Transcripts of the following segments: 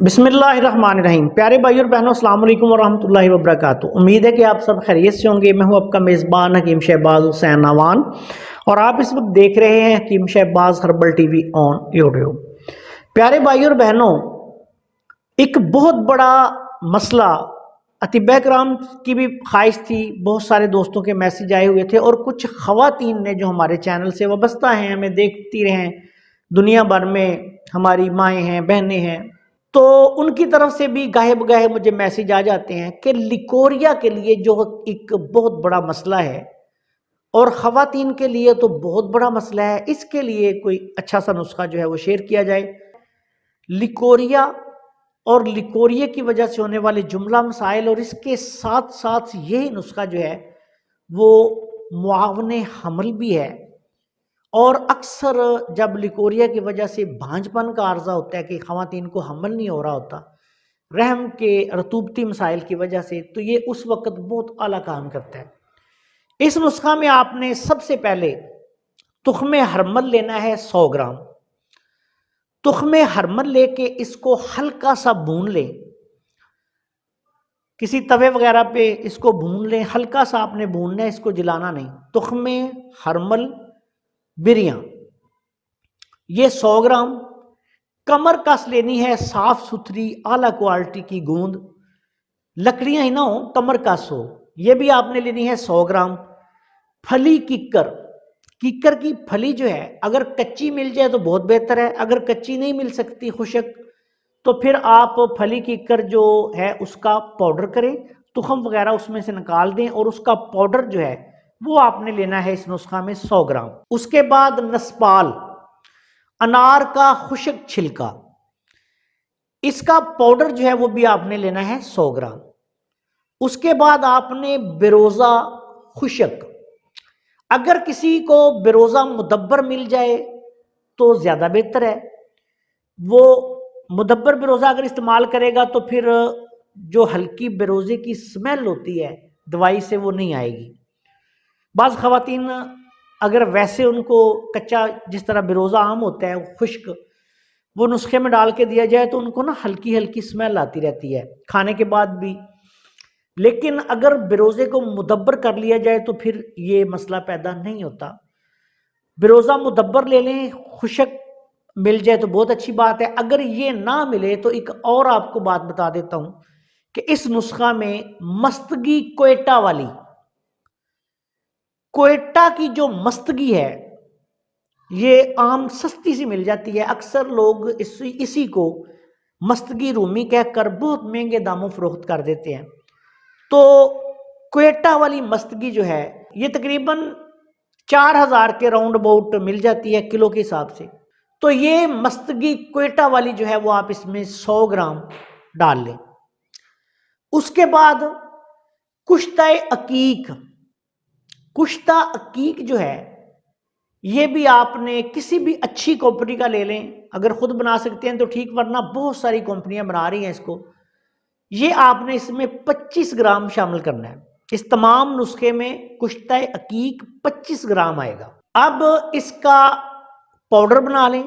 بسم اللہ الرحمن الرحیم۔ پیارے بھائی اور بہنوں، السلام علیکم ورحمۃ اللہ وبرکاتہ۔ امید ہے کہ آپ سب خیریت سے ہوں گے۔ میں ہوں آپ کا میزبان حکیم شہباز حسین نوان اور آپ اس وقت دیکھ رہے ہیں Hakeem Shahbaz herbal TV on YouTube. پیارے بھائی اور بہنوں، ایک بہت بڑا مسئلہ اطباء کرام کی بھی خواہش تھی، بہت سارے دوستوں کے میسج آئے ہوئے تھے اور کچھ خواتین نے جو ہمارے چینل سے وابستہ ہیں، ہمیں دیکھتی رہیں، دنیا بھر میں ہماری مائیں ہیں، بہنیں ہیں، تو ان کی طرف سے بھی گاہے بگاہے مجھے میسج آ جاتے ہیں کہ لیکوریا کے لیے جو ایک بہت بڑا مسئلہ ہے اور خواتین کے لیے تو بہت بڑا مسئلہ ہے، اس کے لیے کوئی اچھا سا نسخہ جو ہے وہ شیئر کیا جائے۔ لیکوریا اور لیکوریے کی وجہ سے ہونے والے جملہ مسائل اور اس کے ساتھ ساتھ یہی نسخہ جو ہے وہ معاون حمل بھی ہے، اور اکثر جب لیکوریا کی وجہ سے بھانج پن کا عارضہ ہوتا ہے کہ خواتین کو حمل نہیں ہو رہا ہوتا رحم کے رطوبتی مسائل کی وجہ سے، تو یہ اس وقت بہت اعلیٰ کام کرتا ہے۔ اس نسخہ میں آپ نے سب سے پہلے تخم ہرمل لینا ہے 100 گرام۔ تخم ہرمل لے کے اس کو ہلکا سا بھون لیں، کسی توے وغیرہ پہ اس کو بھون لیں، ہلکا سا آپ نے بھوننا ہے، اس کو جلانا نہیں۔ تخم ہرمل بریاں یہ 100 گرام۔ کمر کس لینی ہے صاف ستھری اعلیٰ کوالٹی کی گوند، لکڑیاں ہی نہ ہوں، کمر کس ہو، یہ بھی آپ نے لینی ہے 100 گرام۔ پھلی کیکر، کیکر کی پھلی جو ہے اگر کچی مل جائے تو بہت بہتر ہے، اگر کچی نہیں مل سکتی خشک تو پھر آپ پھلی کیکر جو ہے اس کا پاؤڈر کریں، تخم وغیرہ اس میں سے نکال دیں اور اس کا پاؤڈر جو ہے وہ آپ نے لینا ہے اس نسخہ میں 100 گرام۔ اس کے بعد نسپال، انار کا خشک چھلکا، اس کا پاؤڈر جو ہے وہ بھی آپ نے لینا ہے 100 گرام۔ اس کے بعد آپ نے بیروزہ خشک، اگر کسی کو بیروزہ مدبر مل جائے تو زیادہ بہتر ہے، وہ مدبر بیروزہ اگر استعمال کرے گا تو پھر جو ہلکی بیروزے کی سمیل ہوتی ہے دوائی سے وہ نہیں آئے گی۔ بعض خواتین اگر ویسے ان کو کچا جس طرح بیروزہ عام ہوتا ہے خشک وہ نسخے میں ڈال کے دیا جائے تو ان کو نا ہلکی ہلکی سمیل آتی رہتی ہے کھانے کے بعد بھی، لیکن اگر بیروزے کو مدبر کر لیا جائے تو پھر یہ مسئلہ پیدا نہیں ہوتا۔ بیروزہ مدبر لے لیں، خشک مل جائے تو بہت اچھی بات ہے، اگر یہ نہ ملے تو ایک اور آپ کو بات بتا دیتا ہوں کہ اس نسخہ میں مستگی کوئٹہ والی، کوئٹہ کی جو مستگی ہے یہ عام سستی سی مل جاتی ہے، اکثر لوگ اسی کو مستگی رومی کہہ کر بہت مہنگے داموں فروخت کر دیتے ہیں۔ تو کوئٹہ والی مستگی جو ہے یہ تقریباً 4000 کے راؤنڈ اباؤٹ مل جاتی ہے کلو کے حساب سے، تو یہ مستگی کوئٹہ والی جو ہے وہ آپ اس میں 100 گرام ڈال لیں۔ اس کے بعد کشتہ عقیق، کشتہ عقیق جو ہے یہ بھی آپ نے کسی بھی اچھی کمپنی کا لے لیں، اگر خود بنا سکتے ہیں تو ٹھیک، ورنہ بہت ساری کمپنیاں بنا رہی ہیں اس کو۔ یہ آپ نے اس میں 25 گرام شامل کرنا ہے، اس تمام نسخے میں کشتہ عقیق 25 گرام آئے گا۔ اب اس کا پاؤڈر بنا لیں،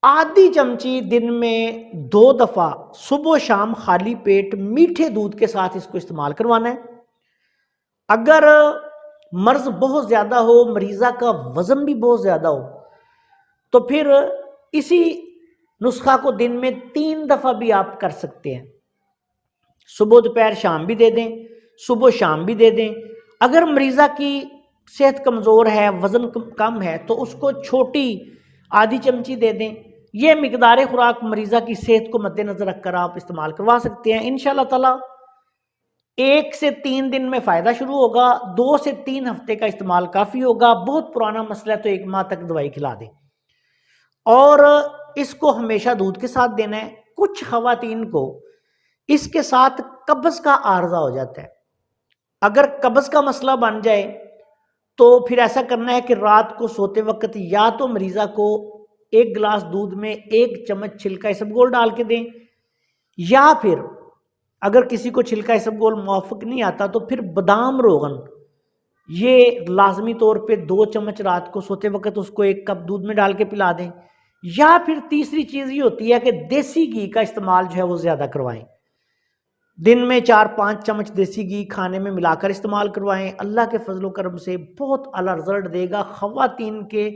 آدھی چمچی دن میں 2 دفعہ صبح و شام خالی پیٹ میٹھے دودھ کے ساتھ اس کو استعمال کروانا ہے۔ اگر مرض بہت زیادہ ہو، مریضہ کا وزن بھی بہت زیادہ ہو تو پھر اسی نسخہ کو دن میں 3 دفعہ بھی آپ کر سکتے ہیں، صبح دوپہر شام بھی دے دیں، صبح شام بھی دے دیں۔ اگر مریضہ کی صحت کمزور ہے، وزن کم ہے تو اس کو چھوٹی آدھی چمچی دے دیں۔ یہ مقدار خوراک مریضہ کی صحت کو مد نظر رکھ کر آپ استعمال کروا سکتے ہیں۔ انشاءاللہ تعالی 1 سے 3 دن میں فائدہ شروع ہوگا، 2 سے 3 ہفتے کا استعمال کافی ہوگا، بہت پرانا مسئلہ ہے تو 1 ماہ تک دوائی کھلا دیں، اور اس کو ہمیشہ دودھ کے ساتھ دینا ہے۔ کچھ خواتین کو اس کے ساتھ قبض کا عارضہ ہو جاتا ہے، اگر قبض کا مسئلہ بن جائے تو پھر ایسا کرنا ہے کہ رات کو سوتے وقت یا تو مریضہ کو 1 گلاس دودھ میں 1 چمچ چھلکا اسبگول ڈال کے دیں، یا پھر اگر کسی کو چھلکا اسبگول موافق نہیں آتا تو پھر بادام روغن یہ لازمی طور پہ 2 چمچ رات کو سوتے وقت اس کو 1 کپ دودھ میں ڈال کے پلا دیں، یا پھر تیسری چیز یہ ہوتی ہے کہ دیسی گھی کا استعمال جو ہے وہ زیادہ کروائیں، دن میں 4-5 چمچ دیسی گھی کھانے میں ملا کر استعمال کروائیں، اللہ کے فضل و کرم سے بہت اعلیٰ رزلٹ دے گا۔ خواتین کے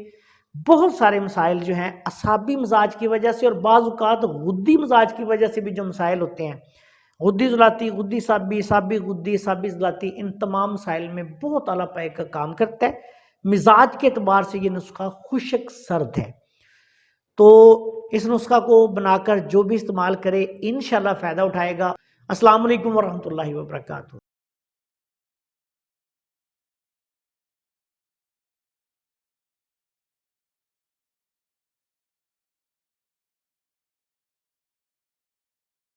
بہت سارے مسائل جو ہیں اعصابی مزاج کی وجہ سے اور بعض اوقات غدی مزاج کی وجہ سے بھی جو مسائل ہوتے ہیں، غدی ذلاتی، غدی سابی، سابی غدی، سابی ذلاتی، ان تمام مسائل میں بہت اعلیٰ پائے کا کام کرتا ہے۔ مزاج کے اعتبار سے یہ نسخہ خشک سرد ہے، تو اس نسخہ کو بنا کر جو بھی استعمال کرے انشاءاللہ فائدہ اٹھائے گا۔ السلام علیکم ورحمۃ اللہ وبرکاتہ۔